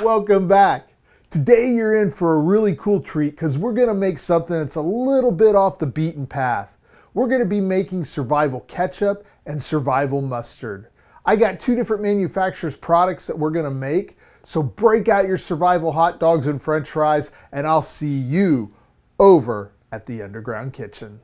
Welcome back. Today you're in for a really cool treat because we're going to make something that's a little bit off the beaten path. We're going to be making survival ketchup and survival mustard. I got two different manufacturers' products that we're going to make, so break out your survival hot dogs and french fries and I'll see you over at the underground kitchen.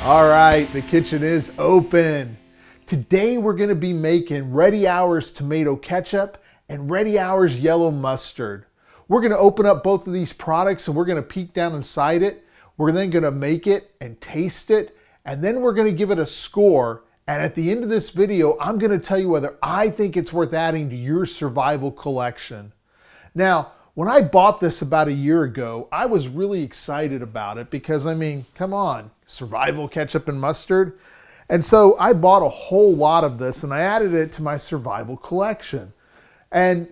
All right, the kitchen is open. Today we're going to be making Ready Hours tomato ketchup and Ready Hours yellow mustard. We're going to open up both of these products and we're going to peek down inside it. We're then going to make it and taste it, and then we're going to give it a score. And at the end of this video, I'm going to tell you whether I think it's worth adding to your survival collection. Now, when I bought this about a year ago, I was really excited about it because, I mean, come on, survival ketchup and mustard. And so I bought a whole lot of this and I added it to my survival collection. And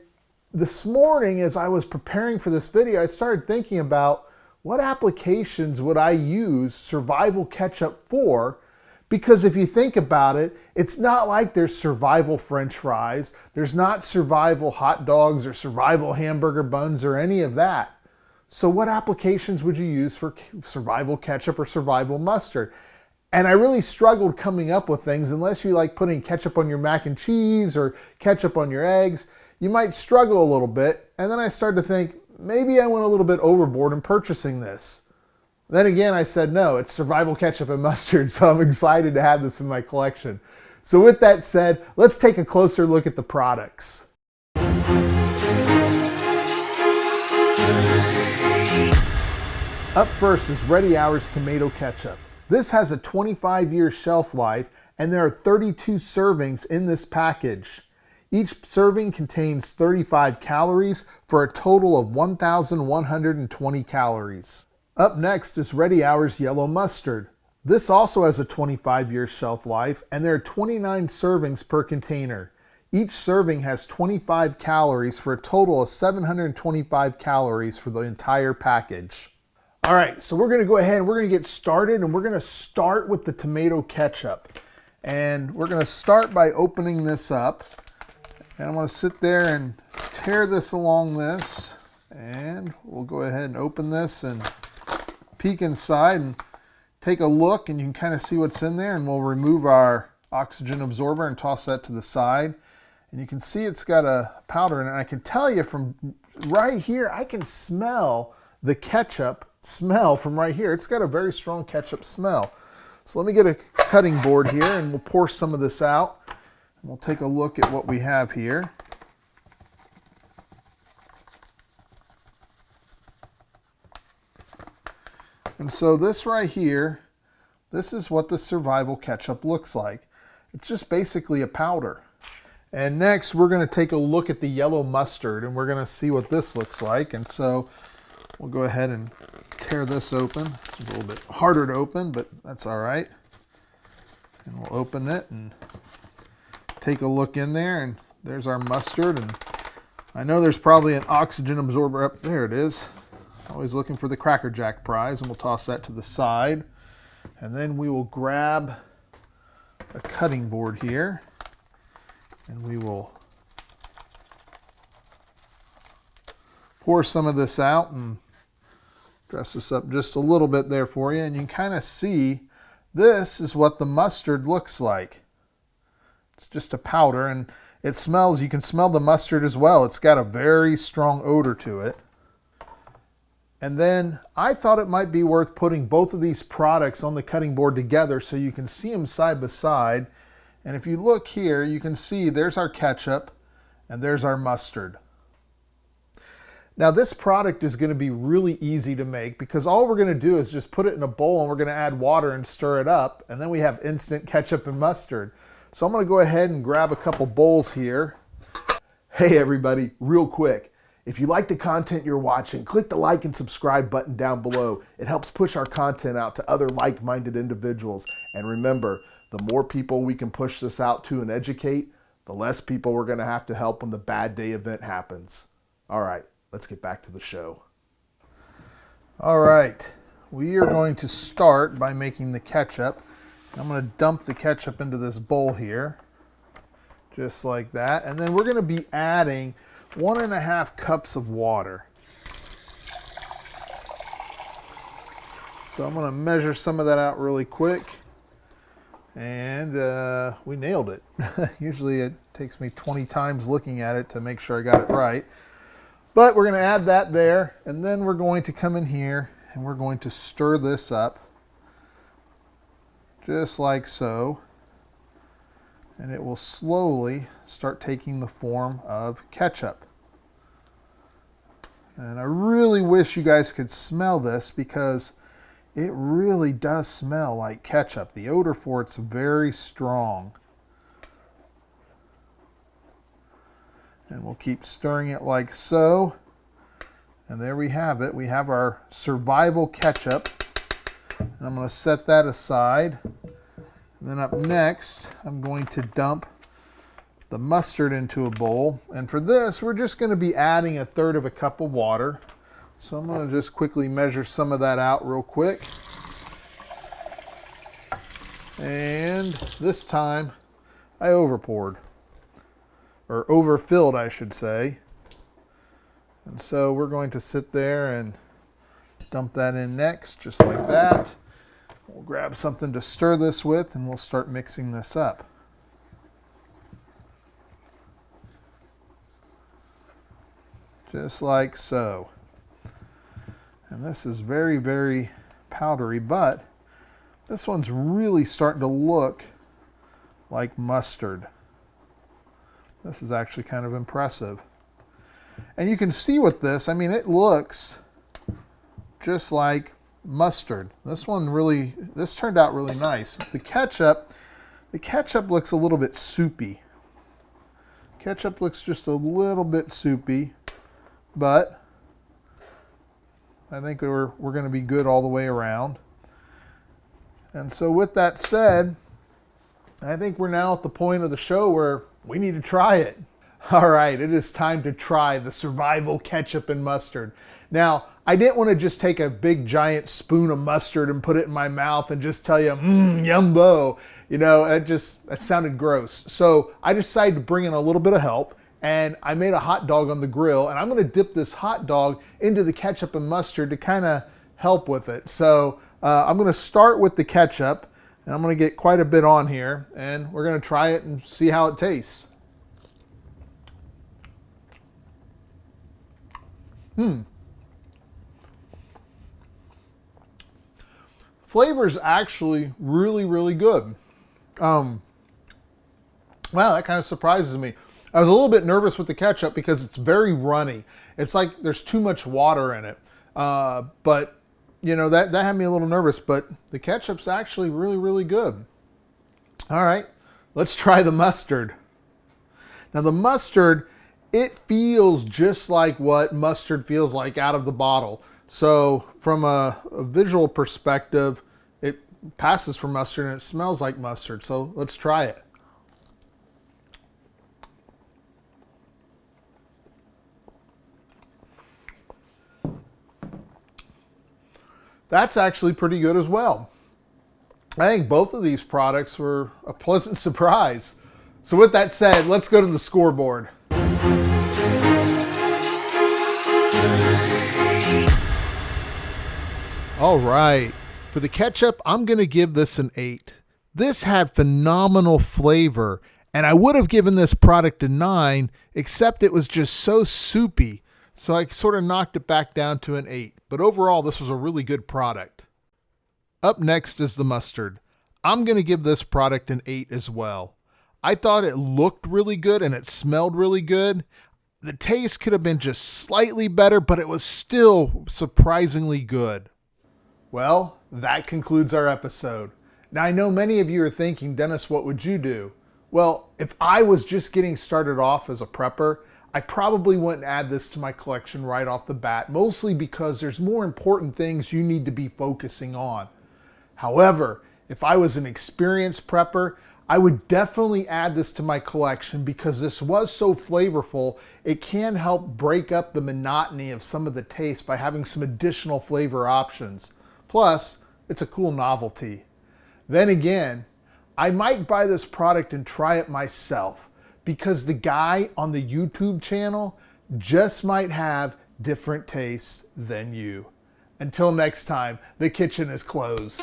this morning, as I was preparing for this video, I started thinking about what applications would I use survival ketchup for? Because if you think about it, it's not like there's survival french fries, there's not survival hot dogs or survival hamburger buns or any of that. So what applications would you use for survival ketchup or survival mustard? And I really struggled coming up with things. Unless you like putting ketchup on your mac and cheese or ketchup on your eggs, you might struggle a little bit. And then I started to think, maybe I went a little bit overboard in purchasing this. Then again, I said, no, it's survival ketchup and mustard, so I'm excited to have this in my collection. So with that said, let's take a closer look at the products. Up first is Ready Hours tomato ketchup. This has a 25-year shelf life, and there are 32 servings in this package. Each serving contains 35 calories for a total of 1,120 calories. Up next is Ready Hours yellow mustard. This also has a 25-year shelf life, and there are 29 servings per container. Each serving has 25 calories for a total of 725 calories for the entire package. All right, so we're going to go ahead and we're going to get started, and we're going to start with the tomato ketchup. And we're going to start by opening this up. And I'm going to sit there and tear this along this, and we'll go ahead and open this and peek inside and take a look, and you can kind of see what's in there, and we'll remove our oxygen absorber and toss that to the side. And you can see it's got a powder in it. And I can tell you from right here, I can smell the ketchup smell from right here. It's got a very strong ketchup smell. So let me get a cutting board here and we'll pour some of this out. And we'll take a look at what we have here. And so this right here, this is what the survival ketchup looks like. It's just basically a powder. And next we're going to take a look at the yellow mustard, and we're going to see what this looks like. And so we'll go ahead and tear this open. It's a little bit harder to open, but that's all right. And we'll open it and take a look in there, and there's our mustard. And I know there's probably an oxygen absorber up there. It is. Always looking for the Cracker Jack prize, and we'll toss that to the side. And then we will grab a cutting board here, and we will pour some of this out and dress this up just a little bit there for you. And you can kind of see this is what the mustard looks like. It's just a powder, and it smells, you can smell the mustard as well. It's got a very strong odor to it. And then I thought it might be worth putting both of these products on the cutting board together so you can see them side by side. And if you look here, you can see there's our ketchup and there's our mustard. Now this product is going to be really easy to make because all we're going to do is just put it in a bowl and we're going to add water and stir it up, and then we have instant ketchup and mustard. So I'm going to go ahead and grab a couple bowls here. Hey everybody, real quick. If you like the content you're watching, click the like and subscribe button down below. It helps push our content out to other like-minded individuals. And remember, the more people we can push this out to and educate, the less people we're going to have to help when the bad day event happens. All right, let's get back to the show. All right, we are going to start by making the ketchup. I'm going to dump the ketchup into this bowl here, just like that. And then we're going to be adding 1.5 cups of water. So I'm going to measure some of that out really quick. And we nailed it. Usually it takes me 20 times looking at it to make sure I got it right. But we're going to add that there. And then we're going to come in here and we're going to stir this up. Just like so. And it will slowly start taking the form of ketchup. And I really wish you guys could smell this because it really does smell like ketchup. The odor for it's very strong. And we'll keep stirring it like so. And there we have it. We have our survival ketchup. And I'm going to set that aside. And then up next, I'm going to dump the mustard into a bowl. And for this, we're just going to be adding 1/3 cup of water. So I'm going to just quickly measure some of that out real quick. And this time, I overpoured. Or overfilled, I should say. And so we're going to sit there and dump that in next, just like that. We'll grab something to stir this with and we'll start mixing this up. Just like so. And this is very, very powdery, but this one's really starting to look like mustard. This is actually kind of impressive. And you can see with this, I mean, it looks just like mustard. This turned out really nice. The ketchup looks a little bit soupy. Ketchup looks just a little bit soupy, but I think we're going to be good all the way around. And so with that said, I think we're now at the point of the show where we need to try it. All right, it is time to try the survival ketchup and mustard. Now, I didn't want to just take a big giant spoon of mustard and put it in my mouth and just tell you, yumbo. You know, that sounded gross. So I decided to bring in a little bit of help. And I made a hot dog on the grill, and I'm going to dip this hot dog into the ketchup and mustard to kind of help with it. So I'm going to start with the ketchup, and I'm going to get quite a bit on here, and we're going to try it and see how it tastes. Flavor is actually really, really good. Wow, that kind of surprises me. I was a little bit nervous with the ketchup because it's very runny. It's like there's too much water in it. But, you know, that had me a little nervous. But the ketchup's actually really, really good. All right, let's try the mustard. Now, the mustard, it feels just like what mustard feels like out of the bottle. So from a visual perspective, it passes for mustard and it smells like mustard. So let's try it. That's actually pretty good as well. I think both of these products were a pleasant surprise. So with that said, let's go to the scoreboard. All right, for the ketchup, I'm going to give this an 8. This had phenomenal flavor, and I would have given this product a 9, except it was just so soupy. So I sort of knocked it back down to an 8. But overall, this was a really good product. Up next is the mustard. I'm going to give this product an 8 as well. I thought it looked really good and it smelled really good. The taste could have been just slightly better, but it was still surprisingly good. Well, that concludes our episode. Now, I know many of you are thinking, Dennis, what would you do? Well, if I was just getting started off as a prepper, I probably wouldn't add this to my collection right off the bat, mostly because there's more important things you need to be focusing on. However, if I was an experienced prepper, I would definitely add this to my collection because this was so flavorful, it can help break up the monotony of some of the taste by having some additional flavor options. Plus, it's a cool novelty. Then again, I might buy this product and try it myself because the guy on the YouTube channel just might have different tastes than you. Until next time, the kitchen is closed.